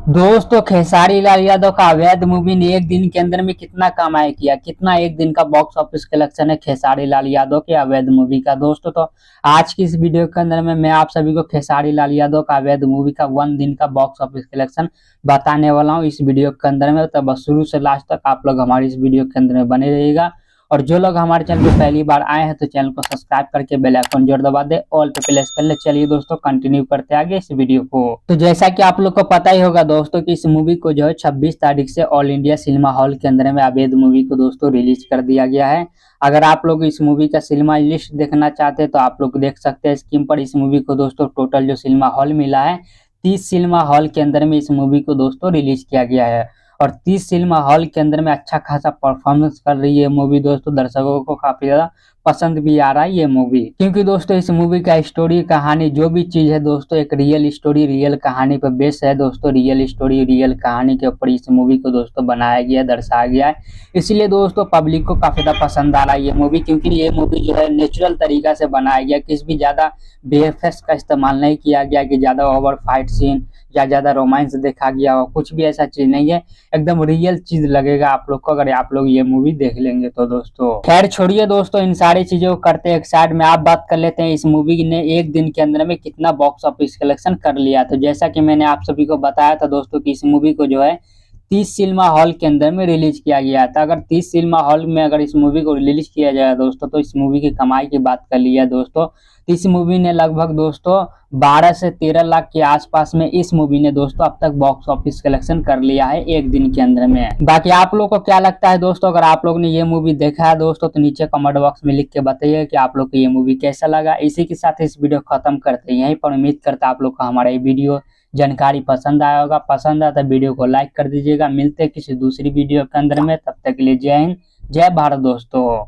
दोस्तों खेसारी लाल यादव का अवैध मूवी ने एक दिन के अंदर में कितना कमाई किया, कितना एक दिन का बॉक्स ऑफिस कलेक्शन है खेसारी लाल यादव के अवैध मूवी का। दोस्तों तो आज की इस वीडियो के अंदर में मैं आप सभी को खेसारी लाल यादव का अवैध मूवी का वन दिन का बॉक्स ऑफिस कलेक्शन बताने वाला हूं इस वीडियो के अंदर में। तो बस शुरू से लास्ट तक आप लोग हमारी इस वीडियो के अंदर में बने रहिएगा। और जो लोग हमारे चैनल पे पहली बार आए हैं तो चैनल को सब्सक्राइब करके बेल आइकन जोर दबा दे, ऑल पे प्रेस कर ले। चलिए दोस्तों कंटिन्यू करते आगे इस वीडियो को। तो जैसा कि आप लोग को पता ही होगा दोस्तों कि इस मूवी को जो है 26 तारीख से ऑल इंडिया सिनेमा हॉल के अंदर में अवैध मूवी को दोस्तों रिलीज कर दिया गया है। अगर आप लोग इस मूवी का सिनेमा लिस्ट देखना चाहते हैं तो आप लोग देख सकते हैं स्क्रीन पर। इस मूवी को दोस्तों टोटल जो सिनेमा हॉल मिला है 30 सिनेमा हॉल के अंदर में इस मूवी को दोस्तों रिलीज किया गया है। और 30 सिनेमा हॉल के अंदर में अच्छा खासा परफॉर्मेंस कर रही है मूवी दोस्तों। दर्शकों को काफी ज्यादा पसंद भी आ रहा है ये मूवी, क्योंकि दोस्तों इस मूवी का स्टोरी कहानी जो भी चीज है दोस्तों एक रियल स्टोरी रियल कहानी पर बेस है दोस्तों। रियल स्टोरी रियल कहानी के ऊपर इस मूवी को दोस्तों बनाया गया है, दर्शाया गया है। इसलिए दोस्तों पब्लिक को काफी ज्यादा पसंद आ रहा है ये मूवी, क्योंकि ये मूवी जो है नेचुरल तरीका से बनाया गया, किसी भी ज्यादा VFX का इस्तेमाल नहीं किया गया कि ज्यादा ओवर फाइट सीन या ज्यादा रोमांस देखा गया हो, कुछ भी ऐसा चीज नहीं है। एकदम रियल चीज लगेगा आप लोग को अगर आप लोग ये मूवी देख लेंगे तो दोस्तों। खैर छोड़िए दोस्तों इन सारी चीजों को करते एक साइड में, आप बात कर लेते हैं इस मूवी ने एक दिन के अंदर में कितना बॉक्स ऑफिस कलेक्शन कर लिया। तो जैसा कि मैंने आप सभी को बताया था दोस्तों कि इस मूवी को जो है 30 सिनेमा हॉल के अंदर में रिलीज किया गया था। अगर 30 सिनेमा हॉल में अगर इस मूवी को रिलीज किया जाए दोस्तों तो इस मूवी की कमाई की बात कर लिया दोस्तों, इस मूवी ने लगभग दोस्तों 12 से 13 लाख के आसपास में इस मूवी ने दोस्तों अब तक बॉक्स ऑफिस कलेक्शन कर लिया है एक दिन के अंदर में। बाकी आप लोग को क्या लगता है दोस्तों, अगर आप लोग ने ये मूवी देखा है दोस्तों तो नीचे कमेंट बॉक्स में लिख के बताइए कि आप लोग को ये मूवी कैसा लगा। इसी के साथ इस वीडियो खत्म करते हैं यहीं पर। उम्मीद करता आप लोग को हमारा ये वीडियो जानकारी पसंद आया होगा। पसंद आया तो वीडियो को लाइक कर दीजिएगा। मिलते हैं किसी दूसरी वीडियो के अंदर में, तब तक के लिए जय हिंद जय भारत दोस्तों।